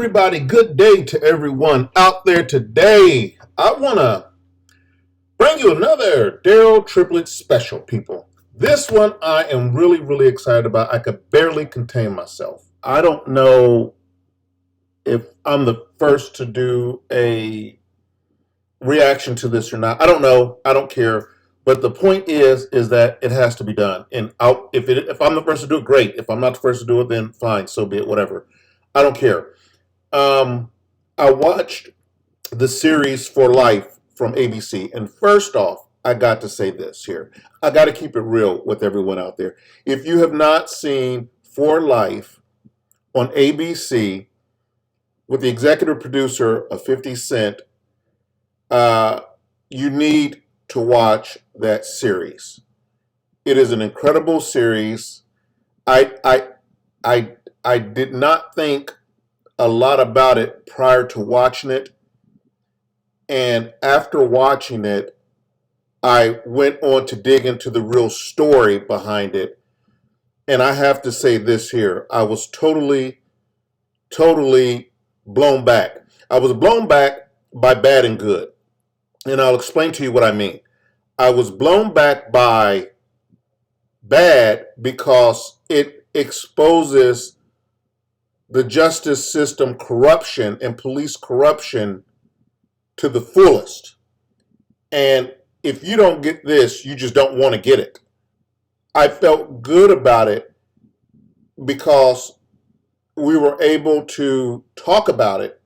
everybody. Good day to everyone out there today. I want to bring you another Daryl Triplet special, people. This one I am really, really excited about. I could barely contain myself. I don't know if I'm the first to do a reaction to this or not. I don't know. I don't care. But the point is that it has to be done. And if I'm the first to do it, great. If I'm not the first to do it, then fine. So be it. Whatever. I don't care. Um, I watched the series For Life from ABC, and first off, I got to say this here. I got to keep it real with everyone out there. If you have not seen For Life on ABC with the executive producer of 50 Cent, uh, you need to watch that series. It is an incredible series. I I I I did not think a lot about it prior to watching it. And after watching it, I went on to dig into the real story behind it. And I have to say this here. I was totally blown back. I was blown back by bad and good. And I'll explain to you what I mean. I was blown back by bad because it exposes the justice system corruption and police corruption to the fullest. And if you don't get this, you just don't want to get it. I felt good about it because we were able to talk about it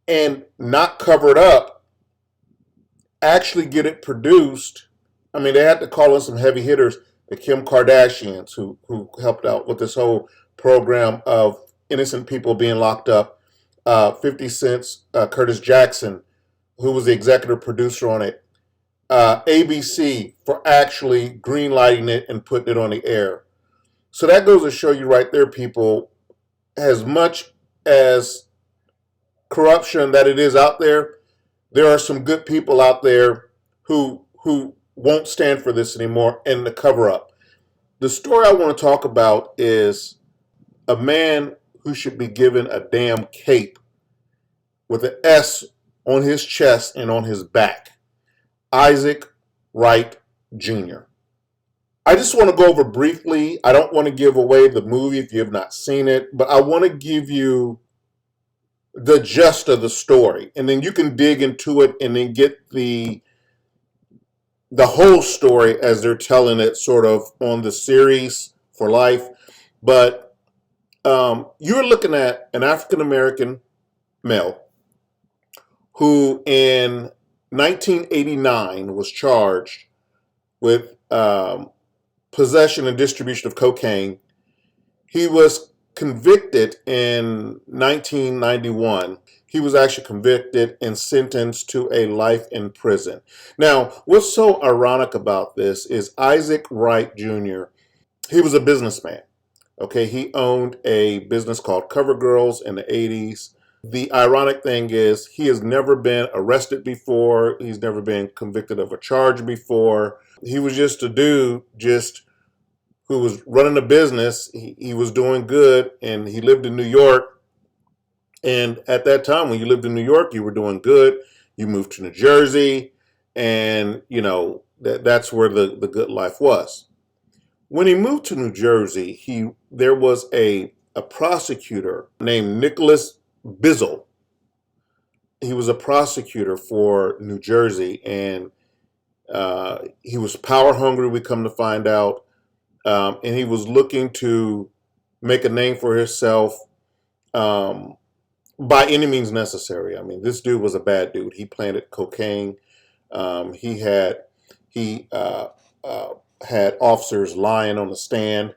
and not cover it up, actually get it produced. I mean, they had to call in some heavy hitters, the Kim Kardashians, who helped out with this whole program of innocent people being locked up. 50 Cent's Curtis Jackson, who was the executive producer on it. ABC for actually greenlighting it and putting it on the air. So that goes to show you right there, people, as much as corruption that it is out there, there are some good people out there who won't stand for this anymore and the cover up. The story I want to talk about is a man who should be given a damn cape with an S on his chest and on his back. Isaac Wright Jr. I just want to go over briefly. I don't want to give away the movie if you have not seen it, but I want to give you the gist of the story, and then you can dig into it and then get the whole story as they're telling it, sort of on the series For Life. But you're looking at an African American male who in 1989 was charged with possession and distribution of cocaine. He was convicted in 1991. He was actually convicted and sentenced to a life in prison. Now, what's so ironic about this is Isaac Wright Jr., he was a businessman. Okay, he owned a business called Cover Girls in the 80s. The ironic thing is he has never been arrested before. He's never been convicted of a charge before. He was just a dude who was running a business. He was doing good, and he lived in New York. And at that time, when you lived in New York, you were doing good. You moved to New Jersey, and that's where the good life was. When he moved to New Jersey, there was a prosecutor named Nicholas Bizzle. He was a prosecutor for New Jersey, and he was power hungry, we come to find out. And he was looking to make a name for himself by any means necessary. I mean, this dude was a bad dude. He planted cocaine. He had officers lying on the stand.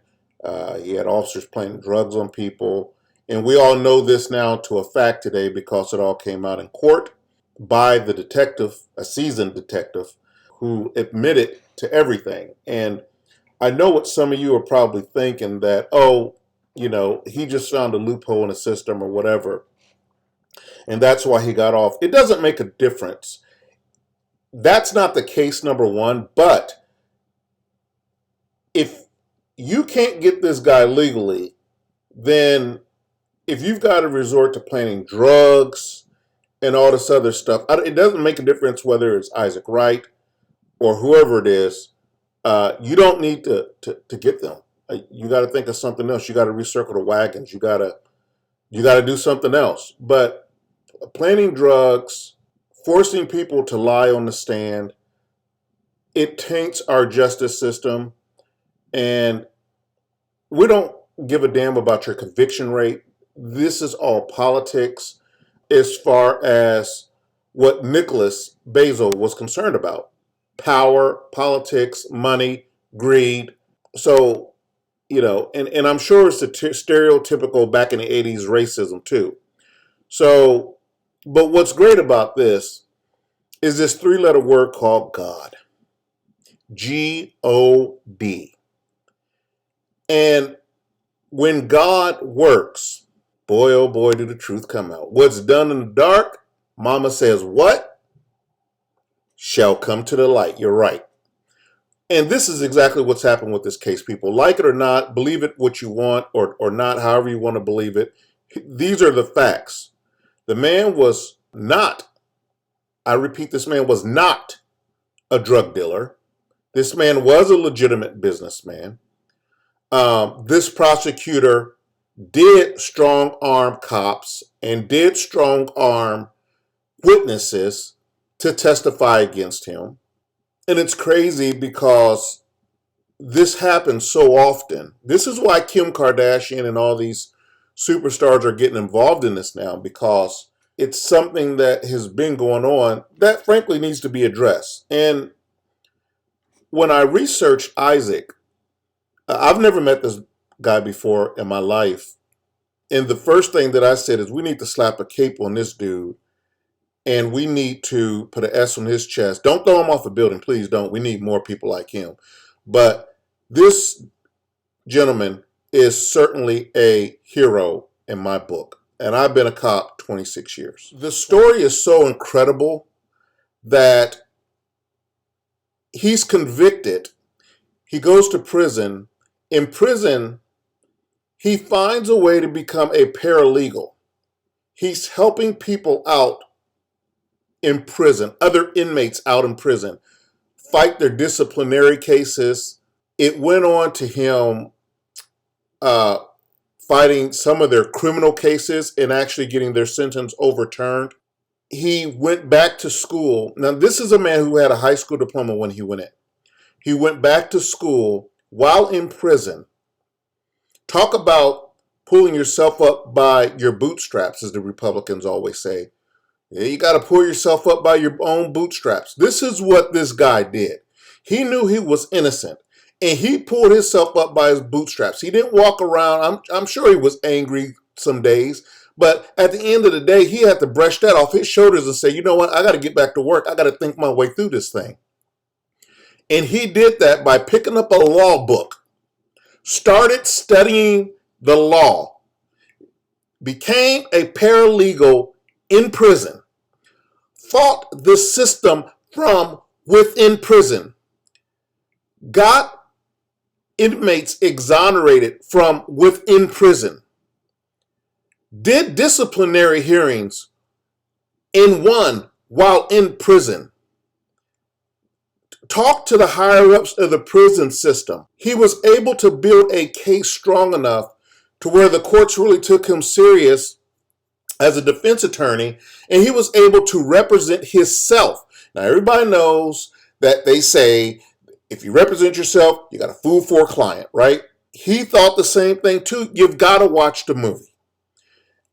He had officers planting drugs on people. And we all know this now to a fact today because it all came out in court by the detective, a seasoned detective, who admitted to everything. And I know what some of you are probably thinking, that, he just found a loophole in the system or whatever, and that's why he got off. It doesn't make a difference. That's not the case, number one. But if you can't get this guy legally, then if you've got to resort to planting drugs and all this other stuff, it doesn't make a difference whether it's Isaac Wright or whoever it is. You don't need to get them. You got to think of something else. You got to recircle the wagons. You got to do something else. But planting drugs, forcing people to lie on the stand, it taints our justice system, and we don't give a damn about your conviction rate. This is all politics as far as what Nicholas Basil was concerned about. Power, politics, money, greed. So, and I'm sure it's the stereotypical back in the 80s racism too. So, but what's great about this is this three-letter word called God. G-O-D. And when God works, boy, oh boy, did the truth come out. What's done in the dark, Mama says, what? Shall come to the light. You're right. And this is exactly what's happened with this case, people. Like it or not, believe it what you want or not, however you want to believe it. These are the facts. The man was not, I repeat, this man was not a drug dealer. This man was a legitimate businessman. This prosecutor did strong arm cops and did strong arm witnesses to testify against him. And it's crazy because this happens so often. This is why Kim Kardashian and all these superstars are getting involved in this now, because it's something that has been going on that frankly needs to be addressed. And when I researched Isaac, I've never met this guy before in my life. And the first thing that I said is we need to slap a cape on this dude. And we need to put an S on his chest. Don't throw him off a building. Please don't. We need more people like him. But this gentleman is certainly a hero in my book. And I've been a cop 26 years. The story is so incredible that he's convicted. He goes to prison. In prison, he finds a way to become a paralegal. He's helping people out in prison, other inmates out in prison, fight their disciplinary cases. It went on to him fighting some of their criminal cases and actually getting their sentence overturned. He went back to school. Now, this is a man who had a high school diploma when he went in. He went back to school while in prison. Talk about pulling yourself up by your bootstraps, as the Republicans always say. Yeah, you got to pull yourself up by your own bootstraps. This is what this guy did. He knew he was innocent, and he pulled himself up by his bootstraps. He didn't walk around. I'm sure he was angry some days, but at the end of the day, he had to brush that off his shoulders and say, you know what? I got to get back to work. I got to think my way through this thing. And he did that by picking up a law book, started studying the law, became a paralegal in prison, fought the system from within prison, got inmates exonerated from within prison, did disciplinary hearings and won while in prison, talked to the higher-ups of the prison system. He was able to build a case strong enough to where the courts really took him serious as a defense attorney, and he was able to represent himself. Now, everybody knows that they say, if you represent yourself, you got a fool for a client, right? He thought the same thing too. You've got to watch the movie.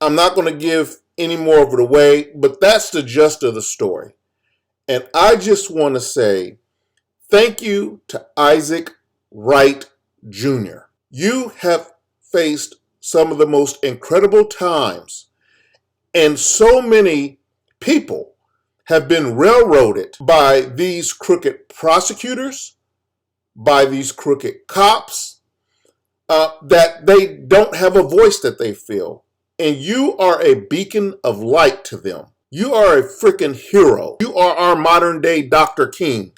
I'm not going to give any more of it away, but that's the gist of the story. And I just want to say thank you to Isaac Wright Jr. You have faced some of the most incredible times, and so many people have been railroaded by these crooked prosecutors, by these crooked cops, that they don't have a voice that they feel. And you are a beacon of light to them. You are a freaking hero. You are our modern day Dr. King.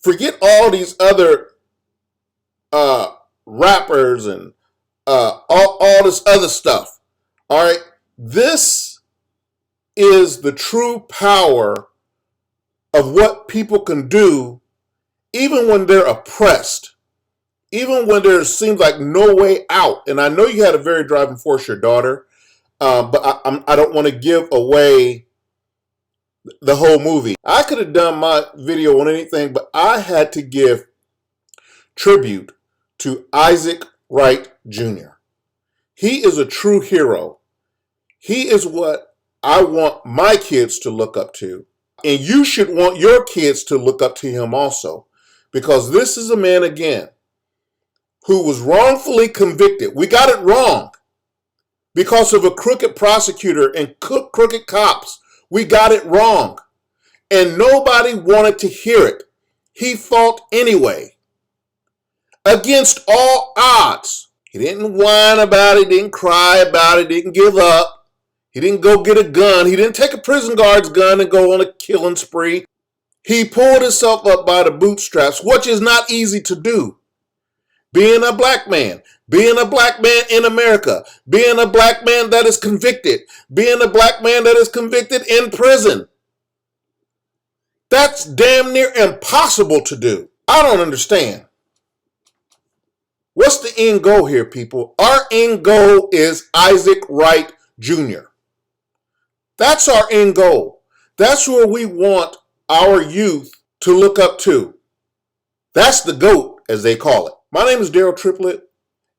Forget all these other rappers and all this other stuff. All right, this is the true power of what people can do, even when they're oppressed, even when there seems like no way out. And I know you had a very driving force, your daughter, but I don't want to give away the whole movie. I could have done my video on anything, but I had to give tribute to Isaac Wright Jr. He is a true hero. He is what I want my kids to look up to. And you should want your kids to look up to him also. Because this is a man, again, who was wrongfully convicted. We got it wrong because of a crooked prosecutor and crooked cops. We got it wrong. And nobody wanted to hear it. He fought anyway. Against all odds. He didn't whine about it, didn't cry about it, didn't give up. He didn't go get a gun. He didn't take a prison guard's gun and go on a killing spree. He pulled himself up by the bootstraps, which is not easy to do. Being a black man in America, being a black man that is convicted, being a black man that is convicted in prison. That's damn near impossible to do. I don't understand. What's the end goal here, people? Our end goal is Isaac Wright Jr. That's our end goal. That's where we want our youth to look up to. That's the GOAT, as they call it. My name is Daryl Triplett,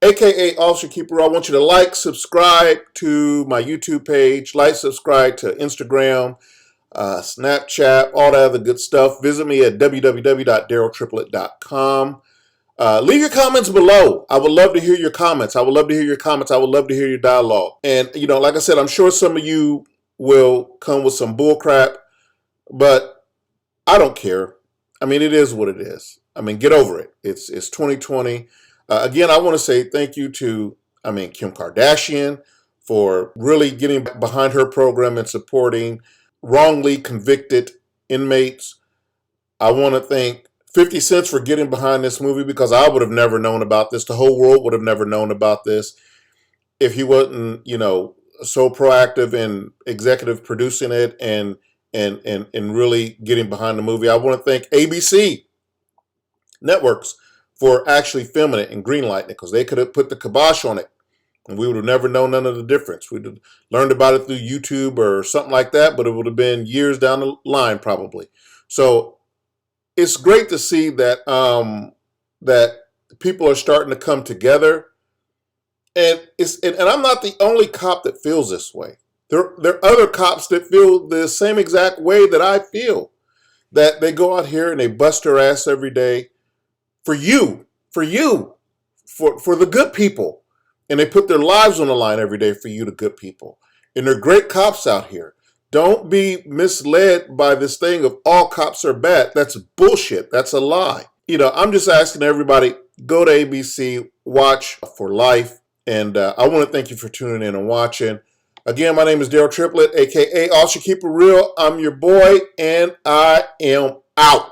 aka Officer Keeper. I want you to like, subscribe to my YouTube page, subscribe to Instagram, Snapchat, all that other good stuff. Visit me at www.daryltriplett.com. Leave your comments below. I would love to hear your comments. I would love to hear your dialogue. And, like I said, I'm sure some of you will come with some bull crap, but I don't care. I mean, it is what it is. I mean, get over it. It's 2020. Again, I want to say thank you to, Kim Kardashian for really getting behind her program and supporting wrongly convicted inmates. I want to thank 50 Cent for getting behind this movie, because I would have never known about this. The whole world would have never known about this if he wasn't, so proactive in executive producing it and really getting behind the movie. I want to thank ABC Networks for actually filming it and greenlighting it, because they could have put the kibosh on it and we would have never known none of the difference. We'd have learned about it through YouTube or something like that, but it would have been years down the line probably. So it's great to see that that people are starting to come together, and I'm not the only cop that feels this way. There are other cops that feel the same exact way that I feel. That they go out here and they bust their ass every day for you, for the good people, and they put their lives on the line every day for you, the good people. And they're great cops out here. Don't be misled by this thing of all cops are bad. That's bullshit. That's a lie. I'm just asking everybody, go to ABC, watch for life. And I want to thank you for tuning in and watching. Again, my name is Daryl Triplett, a.k.a. Officer Keep It Real. I'm your boy, and I am out.